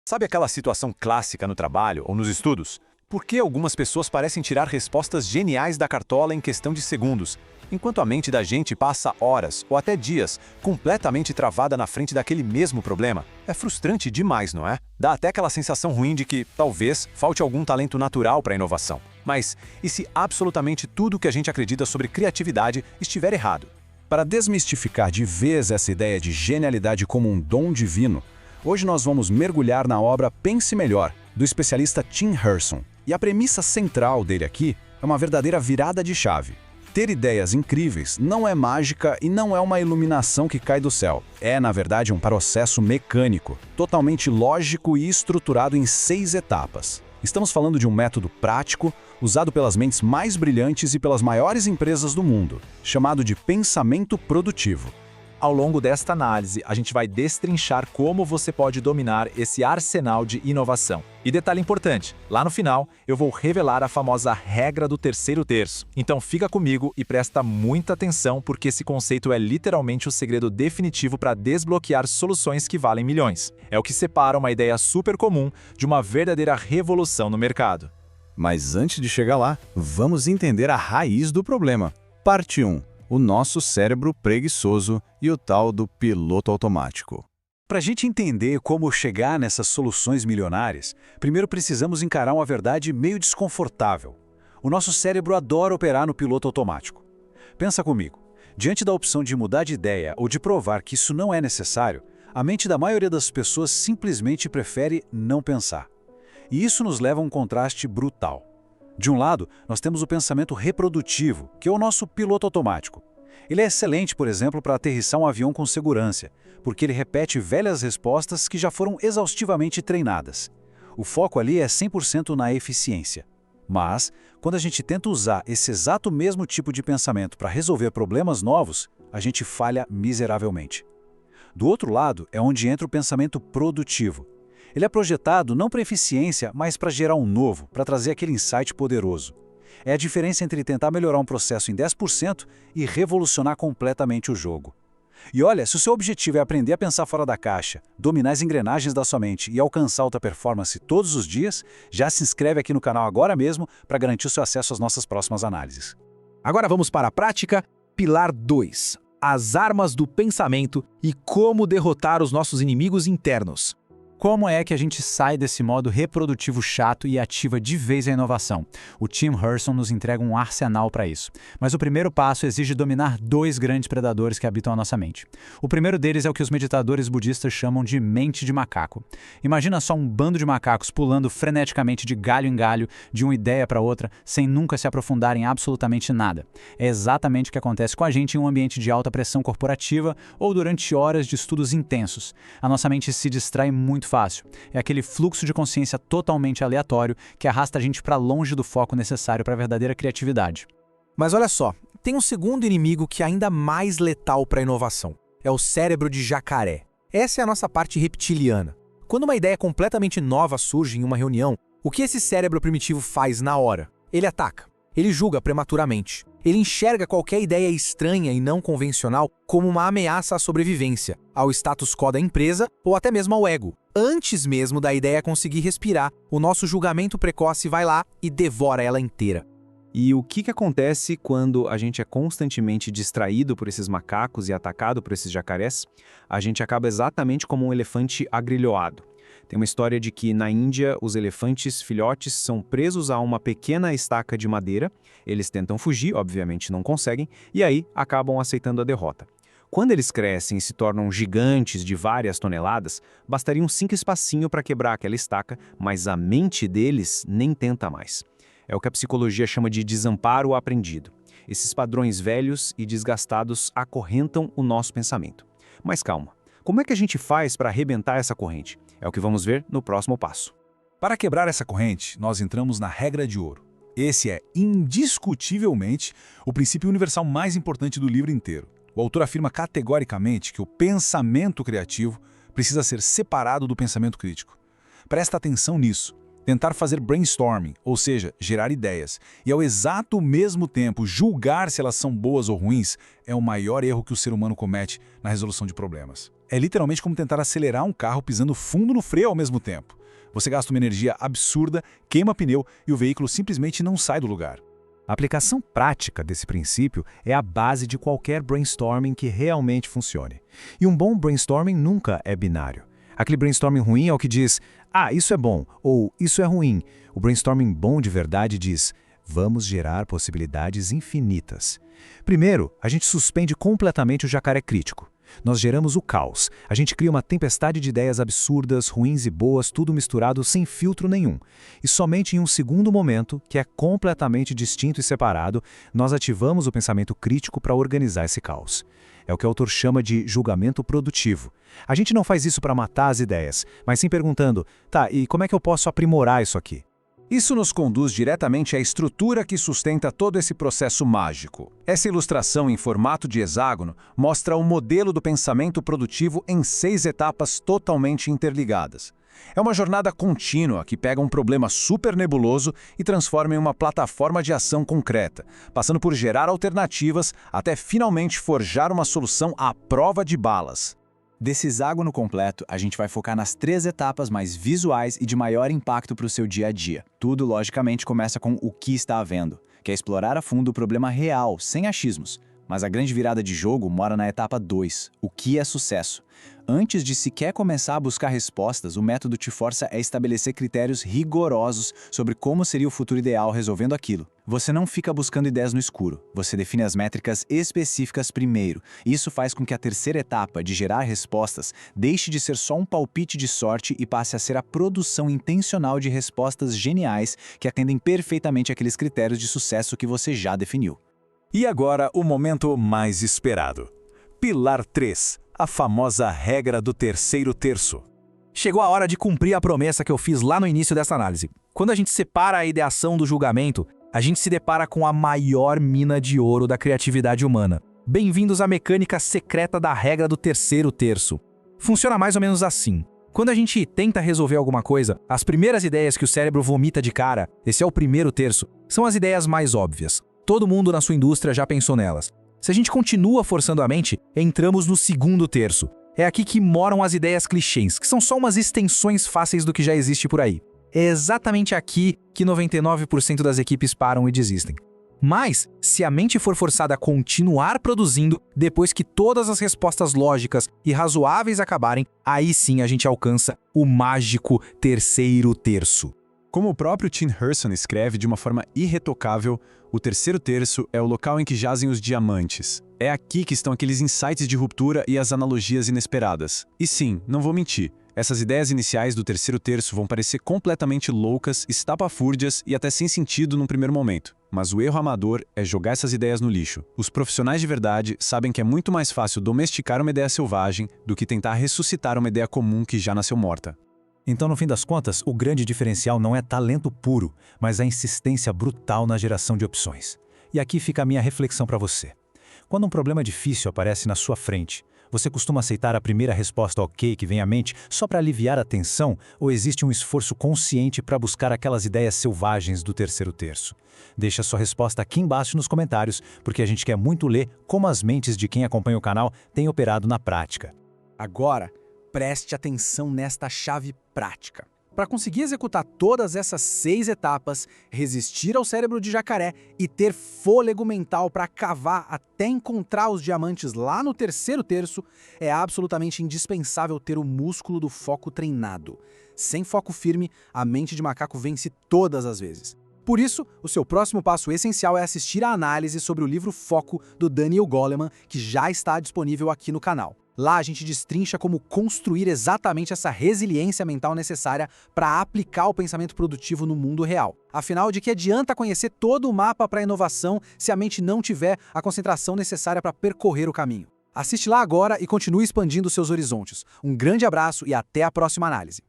Sabe aquela situação clássica no trabalho ou nos estudos? Por que algumas pessoas parecem tirar respostas geniais da cartola em questão de segundos, enquanto a mente da gente passa horas ou até dias completamente travada na frente daquele mesmo problema? É frustrante demais, não é? Dá até aquela sensação ruim de que, talvez, falte algum talento natural para a inovação. Mas e se absolutamente tudo que a gente acredita sobre criatividade estiver errado? Para desmistificar de vez essa ideia de genialidade como um dom divino, hoje nós vamos mergulhar na obra Pense Melhor, do especialista Tim Hurson. E a premissa central dele aqui é uma verdadeira virada de chave. Ter ideias incríveis não é mágica e não é uma iluminação que cai do céu. É, na verdade, um processo mecânico, totalmente lógico e estruturado em 6 etapas. Estamos falando de um método prático, usado pelas mentes mais brilhantes e pelas maiores empresas do mundo, chamado de pensamento produtivo. Ao longo desta análise, a gente vai destrinchar como você pode dominar esse arsenal de inovação. E detalhe importante, lá no final eu vou revelar a famosa regra do terceiro terço. Então fica comigo e presta muita atenção porque esse conceito é literalmente o segredo definitivo para desbloquear soluções que valem milhões. É o que separa uma ideia super comum de uma verdadeira revolução no mercado. Mas antes de chegar lá, vamos entender a raiz do problema. Parte 1. O nosso cérebro preguiçoso e o tal do piloto automático. Para a gente entender como chegar nessas soluções milionárias, primeiro precisamos encarar uma verdade meio desconfortável. O nosso cérebro adora operar no piloto automático. Pensa comigo, diante da opção de mudar de ideia ou de provar que isso não é necessário, a mente da maioria das pessoas simplesmente prefere não pensar. E isso nos leva a um contraste brutal. De um lado, nós temos o pensamento reprodutivo, que é o nosso piloto automático. Ele é excelente, por exemplo, para aterrissar um avião com segurança, porque ele repete velhas respostas que já foram exaustivamente treinadas. O foco ali é 100% na eficiência. Mas, quando a gente tenta usar esse exato mesmo tipo de pensamento para resolver problemas novos, a gente falha miseravelmente. Do outro lado é onde entra o pensamento produtivo. Ele é projetado não para eficiência, mas para gerar um novo, para trazer aquele insight poderoso. É a diferença entre tentar melhorar um processo em 10% e revolucionar completamente o jogo. E olha, se o seu objetivo é aprender a pensar fora da caixa, dominar as engrenagens da sua mente e alcançar alta performance todos os dias, já se inscreve aqui no canal agora mesmo para garantir o seu acesso às nossas próximas análises. Agora vamos para a prática. Pilar 2. As armas do pensamento e como derrotar os nossos inimigos internos. Como é que a gente sai desse modo reprodutivo chato e ativa de vez a inovação? O Tim Hurson nos entrega um arsenal para isso. Mas o primeiro passo exige dominar 2 grandes predadores que habitam a nossa mente. O primeiro deles é o que os meditadores budistas chamam de mente de macaco. Imagina só um bando de macacos pulando freneticamente de galho em galho, de uma ideia para outra, sem nunca se aprofundar em absolutamente nada. É exatamente o que acontece com a gente em um ambiente de alta pressão corporativa ou durante horas de estudos intensos. A nossa mente se distrai muito fácil. É aquele fluxo de consciência totalmente aleatório que arrasta a gente para longe do foco necessário para a verdadeira criatividade. Mas olha só, tem um segundo inimigo que é ainda mais letal para a inovação. É o cérebro de jacaré. Essa é a nossa parte reptiliana. Quando uma ideia completamente nova surge em uma reunião, o que esse cérebro primitivo faz na hora? Ele ataca. Ele julga prematuramente. Ele enxerga qualquer ideia estranha e não convencional como uma ameaça à sobrevivência, ao status quo da empresa ou até mesmo ao ego. Antes mesmo da ideia conseguir respirar, o nosso julgamento precoce vai lá e devora ela inteira. E o que acontece quando a gente é constantemente distraído por esses macacos e atacado por esses jacarés? A gente acaba exatamente como um elefante agrilhoado. Tem uma história de que na Índia os elefantes filhotes são presos a uma pequena estaca de madeira, eles tentam fugir, obviamente não conseguem, e aí acabam aceitando a derrota. Quando eles crescem e se tornam gigantes de várias toneladas, bastaria um simples espacinho para quebrar aquela estaca, mas a mente deles nem tenta mais. É o que a psicologia chama de desamparo aprendido. Esses padrões velhos e desgastados acorrentam o nosso pensamento. Mas calma, como é que a gente faz para arrebentar essa corrente? É o que vamos ver no próximo passo. Para quebrar essa corrente, nós entramos na regra de ouro. Esse é, indiscutivelmente, o princípio universal mais importante do livro inteiro. O autor afirma categoricamente que o pensamento criativo precisa ser separado do pensamento crítico. Presta atenção nisso. Tentar fazer brainstorming, ou seja, gerar ideias, e ao exato mesmo tempo julgar se elas são boas ou ruins, é o maior erro que o ser humano comete na resolução de problemas. é literalmente como tentar acelerar um carro pisando fundo no freio ao mesmo tempo. Você gasta uma energia absurda, queima pneu e o veículo simplesmente não sai do lugar. A aplicação prática desse princípio é a base de qualquer brainstorming que realmente funcione. E um bom brainstorming nunca é binário. Aquele brainstorming ruim é o que diz, isso é bom, ou isso é ruim. O brainstorming bom de verdade diz, vamos gerar possibilidades infinitas. Primeiro, a gente suspende completamente o jacaré crítico. Nós geramos o caos. A gente cria uma tempestade de ideias absurdas, ruins e boas, tudo misturado sem filtro nenhum. E somente em um segundo momento, que é completamente distinto e separado, nós ativamos o pensamento crítico para organizar esse caos. É o que o autor chama de julgamento produtivo. A gente não faz isso para matar as ideias, mas sim perguntando, e como é que eu posso aprimorar isso aqui? Isso nos conduz diretamente à estrutura que sustenta todo esse processo mágico. Essa ilustração em formato de hexágono mostra o modelo do pensamento produtivo em 6 etapas totalmente interligadas. É uma jornada contínua que pega um problema super nebuloso e transforma em uma plataforma de ação concreta, passando por gerar alternativas até finalmente forjar uma solução à prova de balas. Desse hexágono completo, a gente vai focar nas 3 etapas mais visuais e de maior impacto para o seu dia a dia. Tudo, logicamente, começa com o que está havendo, que é explorar a fundo o problema real, sem achismos. Mas a grande virada de jogo mora na etapa 2, o que é sucesso. Antes de sequer começar a buscar respostas, o método te força a estabelecer critérios rigorosos sobre como seria o futuro ideal resolvendo aquilo. Você não fica buscando ideias no escuro, você define as métricas específicas primeiro. Isso faz com que a terceira etapa, de gerar respostas, deixe de ser só um palpite de sorte e passe a ser a produção intencional de respostas geniais que atendem perfeitamente àqueles critérios de sucesso que você já definiu. E agora o momento mais esperado. Pilar 3, a famosa regra do terceiro terço. Chegou a hora de cumprir a promessa que eu fiz lá no início dessa análise. Quando a gente separa a ideação do julgamento, a gente se depara com a maior mina de ouro da criatividade humana. Bem-vindos à mecânica secreta da regra do terceiro terço. Funciona mais ou menos assim. Quando a gente tenta resolver alguma coisa, as primeiras ideias que o cérebro vomita de cara, esse é o primeiro terço, são as ideias mais óbvias. Todo mundo na sua indústria já pensou nelas. Se a gente continua forçando a mente, entramos no segundo terço. É aqui que moram as ideias clichês, que são só umas extensões fáceis do que já existe por aí. É exatamente aqui que 99% das equipes param e desistem. Mas, se a mente for forçada a continuar produzindo, depois que todas as respostas lógicas e razoáveis acabarem, aí sim a gente alcança o mágico terceiro terço. Como o próprio Tim Hurson escreve de uma forma irretocável, o terceiro terço é o local em que jazem os diamantes. É aqui que estão aqueles insights de ruptura e as analogias inesperadas. E sim, não vou mentir, essas ideias iniciais do terceiro terço vão parecer completamente loucas, estapafúrdias e até sem sentido num primeiro momento. Mas o erro amador é jogar essas ideias no lixo. Os profissionais de verdade sabem que é muito mais fácil domesticar uma ideia selvagem do que tentar ressuscitar uma ideia comum que já nasceu morta. Então, no fim das contas, o grande diferencial não é talento puro, mas a insistência brutal na geração de opções. E aqui fica a minha reflexão para você. Quando um problema difícil aparece na sua frente, você costuma aceitar a primeira resposta ok que vem à mente só para aliviar a tensão, ou existe um esforço consciente para buscar aquelas ideias selvagens do terceiro terço? Deixa sua resposta aqui embaixo nos comentários, porque a gente quer muito ler como as mentes de quem acompanha o canal têm operado na prática. Agora, preste atenção nesta chave prática. Para conseguir executar todas essas 6 etapas, resistir ao cérebro de jacaré e ter fôlego mental para cavar até encontrar os diamantes lá no terceiro terço, é absolutamente indispensável ter o músculo do foco treinado. Sem foco firme, a mente de macaco vence todas as vezes. Por isso, o seu próximo passo essencial é assistir a análise sobre o livro Foco do Daniel Goleman, que já está disponível aqui no canal. Lá a gente destrincha como construir exatamente essa resiliência mental necessária para aplicar o pensamento produtivo no mundo real. Afinal, de que adianta conhecer todo o mapa para a inovação se a mente não tiver a concentração necessária para percorrer o caminho? Assiste lá agora e continue expandindo seus horizontes. Um grande abraço e até a próxima análise.